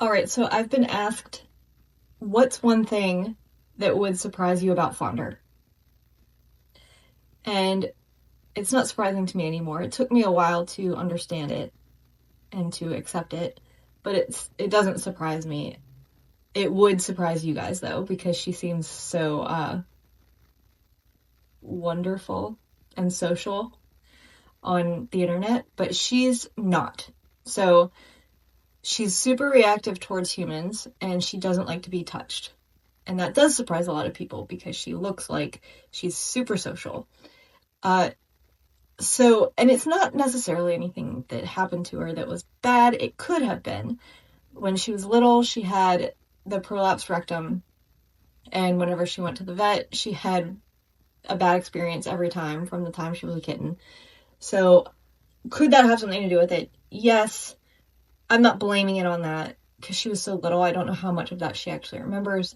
All right, so I've been asked, what's one thing that would surprise you about Flounder? And it's not surprising to me anymore. It took me a while to understand it and to accept it, but it doesn't surprise me. It would surprise you guys though, because she seems so wonderful and social on the internet, but she's not. So she's super reactive towards humans and she doesn't like to be touched. And that does surprise a lot of people because she looks like she's super social. Uh, and it's not necessarily anything that happened to her that was bad. It could have been. When she was little, she had the prolapsed rectum, and whenever she went to the vet, she had a bad experience every time from the time she was a kitten. So, could that have something to do with it? Yes. I'm not blaming it on that because she was so little. I don't know how much of that she actually remembers.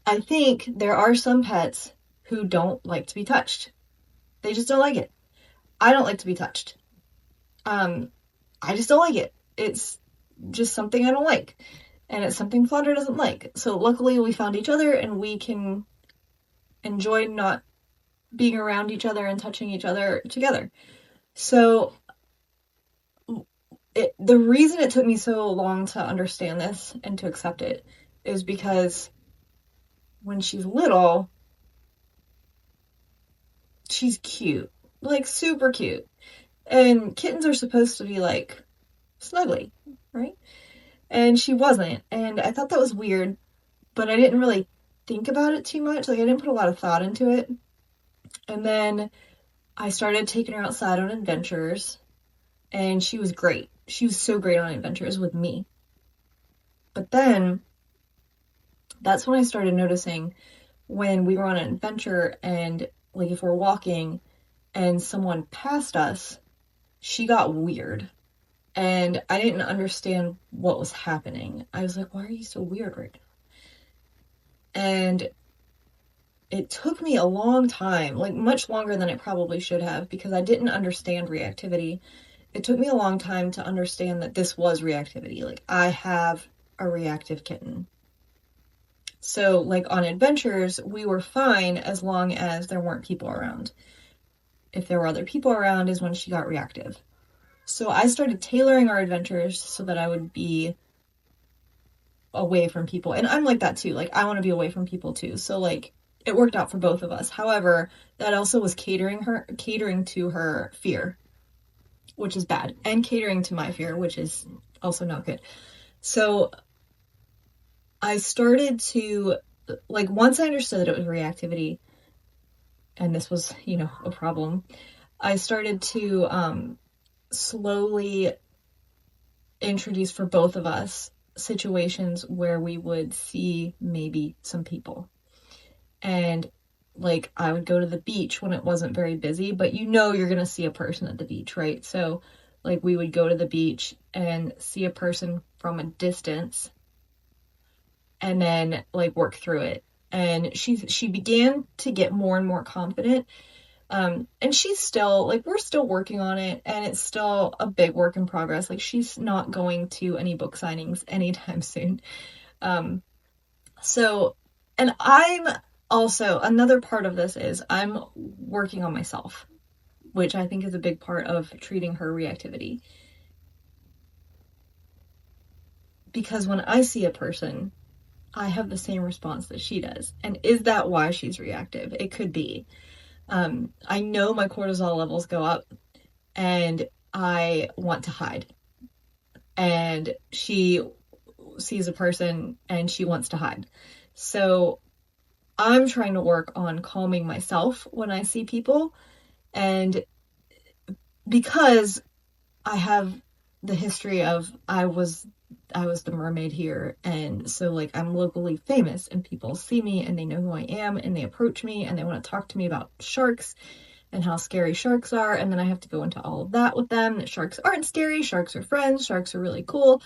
I think there are some pets who don't like to be touched. They just don't like it. I don't like to be touched. Um, I just don't like it. It's just something I don't like. And it's something Flutter doesn't like. So luckily we found each other and we can enjoy not being around each other and touching each other together. So the reason it took me so long to understand this and to accept it is because when she's little, she's cute. Like super cute. And kittens are supposed to be like snuggly, right? And she wasn't. And I thought that was weird, but I didn't really think about it too much. Like, I didn't put a lot of thought into it. And then I started taking her outside on adventures, and she was great. She was so great on adventures with me. But then that's when I started noticing when we were on an adventure and, like, if we're walking and someone passed us, she got weird. And I didn't understand what was happening. I was like, why are you so weird right now? And it took me a long time, like much longer than it probably should have, because I didn't understand reactivity. It took me a long time to understand that this was reactivity. Like, I have a reactive kitten. So, like, on adventures, we were fine as long as there weren't people around. If there were other people around is when she got reactive. So I started tailoring our adventures so that I would be away from people. And I'm like that too. Like, I want to be away from people too. So, like, it worked out for both of us. However, that also was catering to her fear, which is bad, and catering to my fear, which is also not good. So I started to, like, once I understood that it was reactivity and this was, a problem, I started to slowly introduce for both of us situations where we would see maybe some people. And, like, I would go to the beach when it wasn't very busy, but you're gonna see a person at the beach, right? So, like, we would go to the beach and see a person from a distance and then, like, work through it. And she began to get more and more confident. And she's still, like, we're still working on it, and it's still a big work in progress. Like, she's not going to any book signings anytime soon. Um, so, and I'm also, another part of this is I'm working on myself, which I think is a big part of treating her reactivity. Because when I see a person, I have the same response that she does. And is that why she's reactive? It could be. I know my cortisol levels go up and I want to hide. And she sees a person and she wants to hide. So I'm trying to work on calming myself when I see people. And because I have the history of I was the mermaid here, and so, like, I'm locally famous and people see me and they know who I am and they approach me and they want to talk to me about sharks and how scary sharks are, and then I have to go into all of that with them, that sharks aren't scary, sharks are friends, sharks are really cool,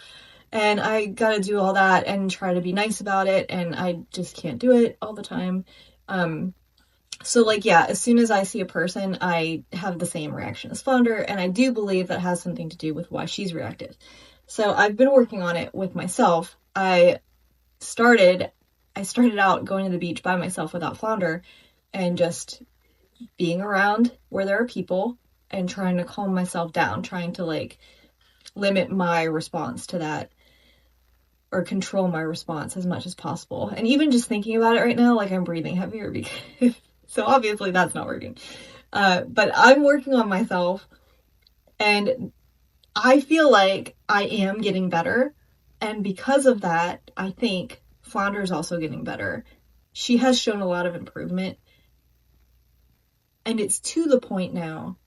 and I gotta do all that and try to be nice about it, and I just can't do it all the time. So, like, yeah, as soon as I see a person, I have the same reaction as Flounder, and I do believe that has something to do with why she's reactive. So I've been working on it with myself. Started I started out going to the beach by myself without Flounder and just being around where there are people and trying to calm myself down, trying to like limit my response to that or control my response as much as possible. And even just thinking about it right now, like I'm breathing heavier because so obviously that's not working. But I'm working on myself and I feel like I am getting better. And because of that, I think Flounder is also getting better. She has shown a lot of improvement. And it's to the point now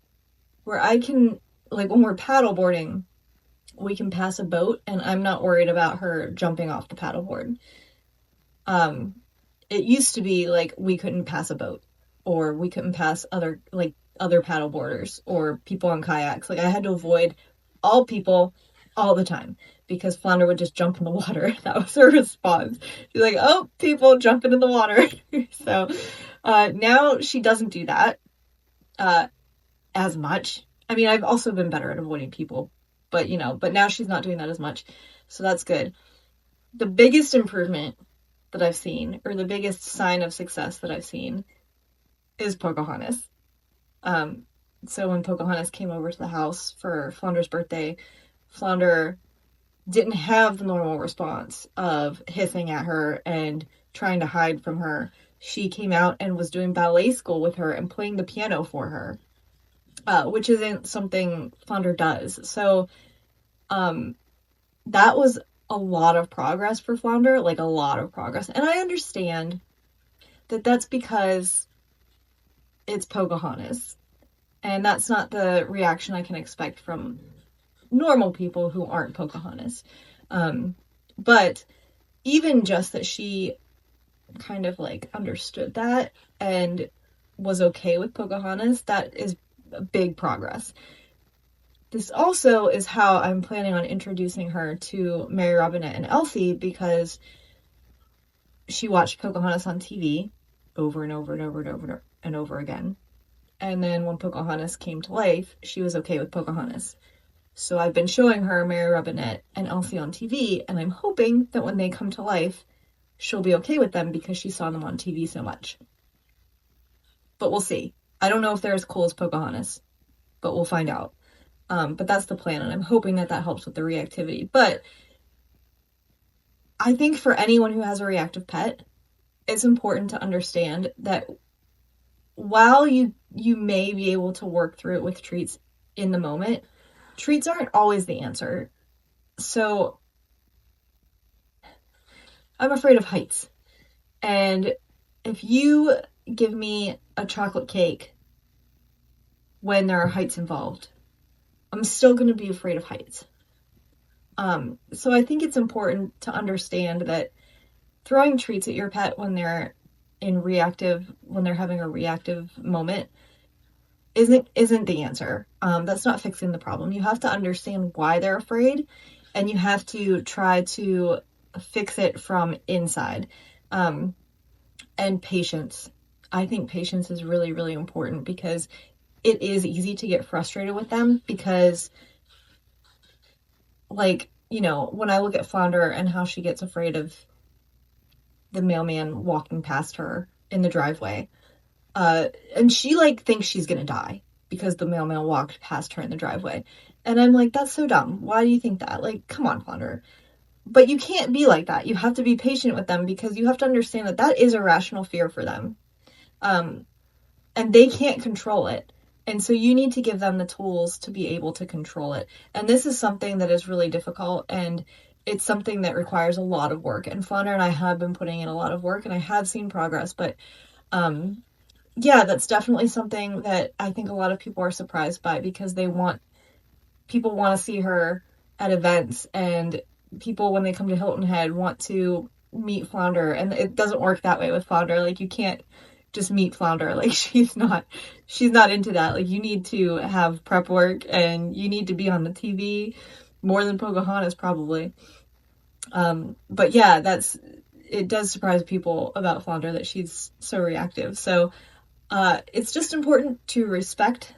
where I can, like when we're paddleboarding, we can pass a boat and I'm not worried about her jumping off the paddleboard. Um, it used to be like we couldn't pass a boat or we couldn't pass other paddleboarders or people on kayaks. Like I had to avoid all people all the time because Flounder would just jump in the water. That was her response. She's like, oh, people jumping in the water. So now she doesn't do that uh, as much. I mean, I've also been better at avoiding people, but now she's not doing that as much. So that's good. The biggest improvement that I've seen, or the biggest sign of success that I've seen, is Pocahontas. Um, so when Pocahontas came over to the house for Flounder's birthday, Flounder didn't have the normal response of hissing at her and trying to hide from her. She came out and was doing ballet school with her and playing the piano for her, which isn't something Flounder does. So that was a lot of progress for Flounder, like a lot of progress. And I understand that that's because it's Pocahontas. And that's not the reaction I can expect from normal people who aren't Pocahontas. But even just that she kind of like understood that and was okay with Pocahontas, that is a big progress. This also is how I'm planning on introducing her to Mary Robinette and Elsie because she watched Pocahontas on TV over and over and over and over and over again. And then when Pocahontas came to life, she was okay with Pocahontas. So I've been showing her Mary Robinette and Elsie on TV, and I'm hoping that when they come to life, she'll be okay with them because she saw them on TV so much. But we'll see. I don't know if they're as cool as Pocahontas, but we'll find out. But that's the plan, and I'm hoping that helps with the reactivity. But I think for anyone who has a reactive pet, it's important to understand that while you may be able to work through it with treats in the moment, treats aren't always the answer. So I'm afraid of heights. And if you give me a chocolate cake when there are heights involved, I'm still going to be afraid of heights. So I think it's important to understand that throwing treats at your pet when they're when they're having a reactive moment isn't the answer. That's not fixing the problem. You have to understand why they're afraid, and you have to try to fix it from inside. And patience. I think patience is really, really important because it is easy to get frustrated with them because, like, when I look at Flounder and how she gets afraid of the mailman walking past her in the driveway, and she like thinks she's gonna die because the mailman walked past her in the driveway. And I'm like, that's so dumb. Why do you think that? Like, come on, Flounder. But you can't be like that. You have to be patient with them because you have to understand that is a rational fear for them. And they can't control it. And so you need to give them the tools to be able to control it. And this is something that is really difficult, and it's something that requires a lot of work. And Flounder and I have been putting in a lot of work, and I have seen progress. But yeah, that's definitely something that I think a lot of people are surprised by because people want to see her at events, and people when they come to Hilton Head want to meet Flounder, and it doesn't work that way with Flounder. Like, you can't just meet Flounder. Like, she's not into that. Like, you need to have prep work and you need to be on the TV more than Pocahontas probably. But yeah, it does surprise people about Flounder that she's so reactive. So it's just important to respect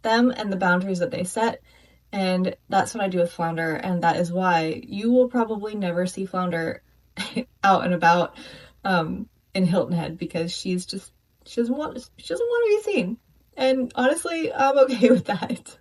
them and the boundaries that they set, And that's what I do with Flounder, and that is why you will probably never see Flounder out and about in Hilton Head because she doesn't want to be seen. And honestly, I'm okay with that.